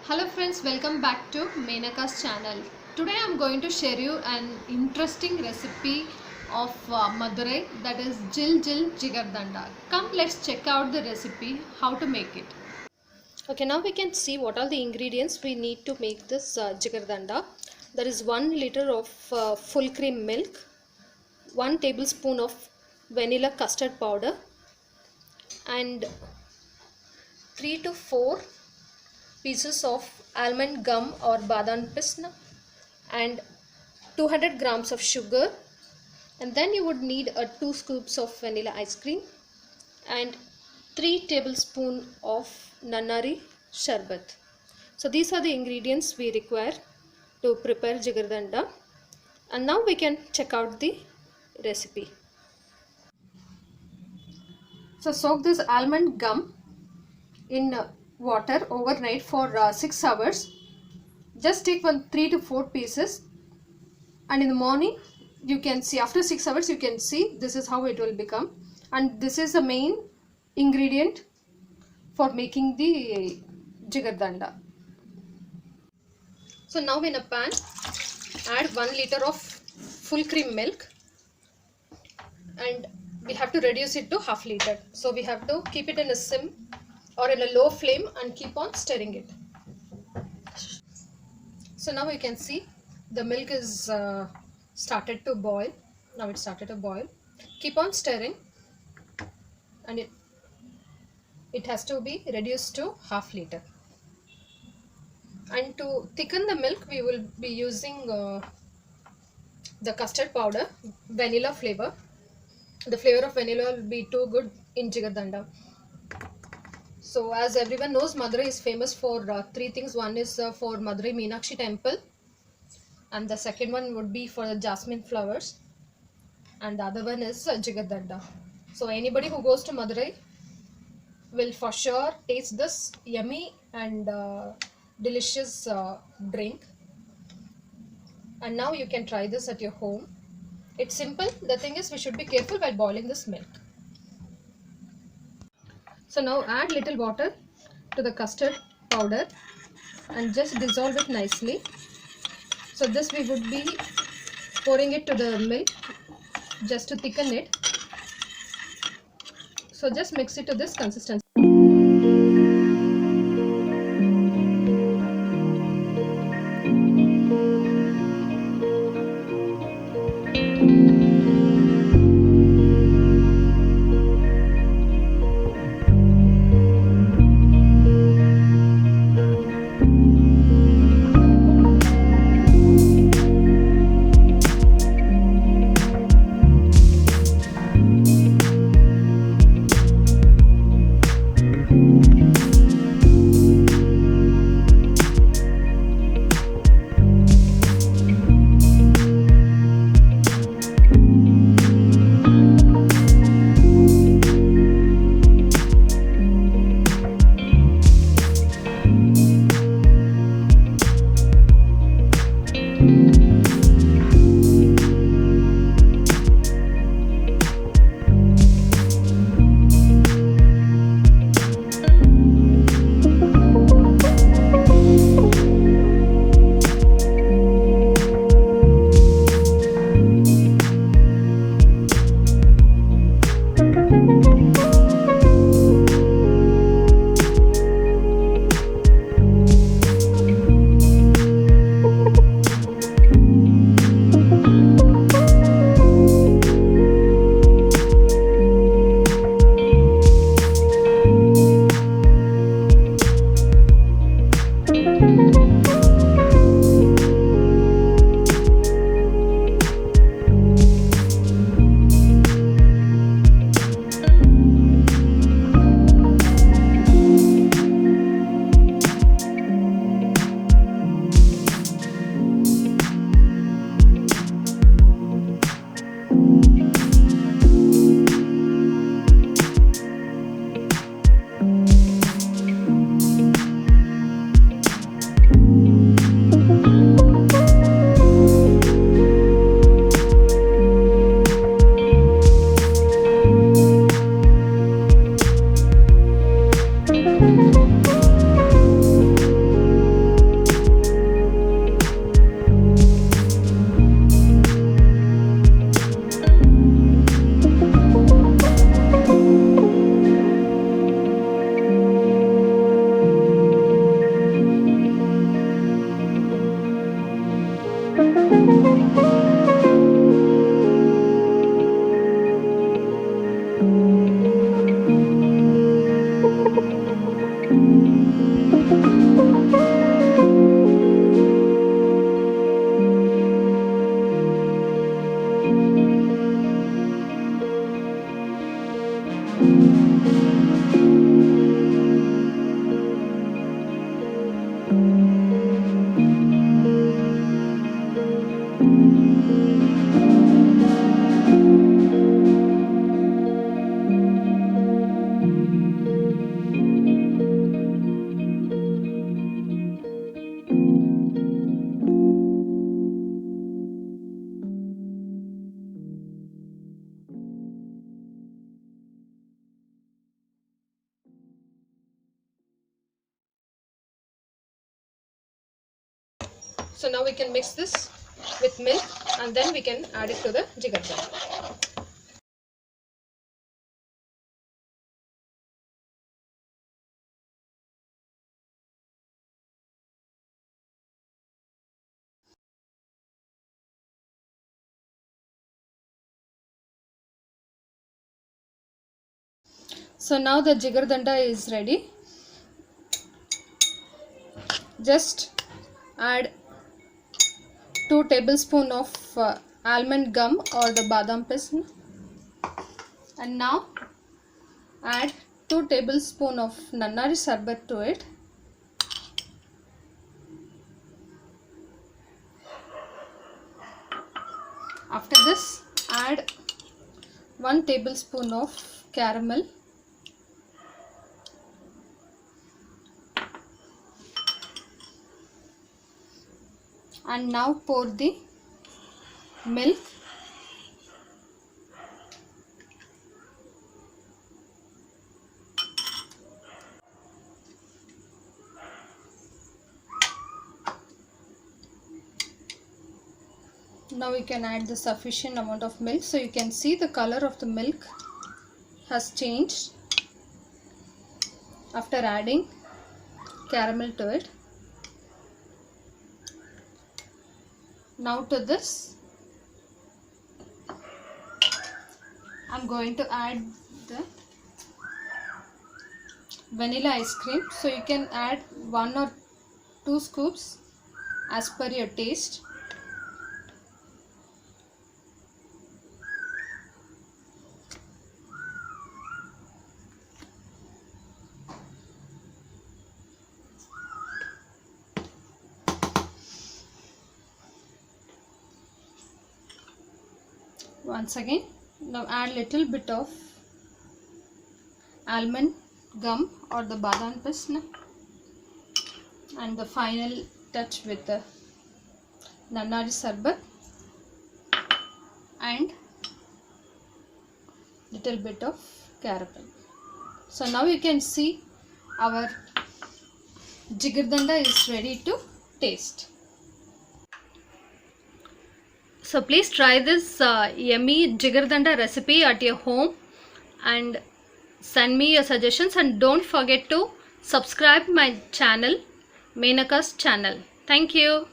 Hello friends, welcome back to Menaka's channel. Today I am going to share you an interesting recipe of Madurai, that is Jil Jigarthanda. Come, let's check out the recipe, how to make it. Okay, now we can see what are the ingredients we need to make this Jigarthanda. There is 1 liter of full cream milk, 1 tablespoon of vanilla custard powder, and 3 to 4 pieces of almond gum or badam pista, and 200 grams of sugar, and then you would need 2 scoops of vanilla ice cream and 3 tablespoons of nannari sharbat. So these are the ingredients we require to prepare Jigarthanda, and now we can check out the recipe. So soak this almond gum in water overnight for 6 hours. Just take 3 to 4 pieces, and in the morning you can see, after 6 hours you can see this is how it will become, and this is the main ingredient for making the Jigarthanda. So now in a pan add 1 liter of full cream milk, and we have to reduce it to half liter. So we have to keep it in a sim or in a low flame and keep on stirring it. So now you can see the milk is started to boil. Now it started to boil. Keep on stirring, and it has to be reduced to half liter. And to thicken the milk, we will be using the custard powder, vanilla flavor. The flavor of vanilla will be too good in Jigarthanda. So as everyone knows, Madurai is famous for 3 things. One is for Madurai Meenakshi temple, and the second one would be for the jasmine flowers, and the other one is Jigarthanda. So anybody who goes to Madurai will for sure taste this yummy and delicious drink. And now you can try this at your home. It's simple. The thing is, we should be careful while boiling this milk. So now add little water to the custard powder and just dissolve it nicely. So this we would be pouring it to the milk just to thicken it. So just mix it to this consistency. So now we can mix this with milk and then we can add it to the Jigarthanda. So now the Jigarthanda is ready. Just add 2 tablespoons of almond gum or the badam pist, and now add 2 tablespoons of nannari sarbat to it. After this, add 1 tablespoon of caramel, and now pour the milk. Now we can add the sufficient amount of milk, so you can see the color of the milk has changed after adding caramel to it. Now to this, I'm going to add the vanilla ice cream, so you can add 1 or 2 scoops as per your taste. Once again, now add little bit of almond gum or the badam pist, and the final touch with the nannari sarbat and little bit of caramel. So now you can see our Jigarthanda is ready to taste. So please try this yummy Jigarthanda recipe at your home and send me your suggestions, and don't forget to subscribe my channel, Menaka's channel. Thank you.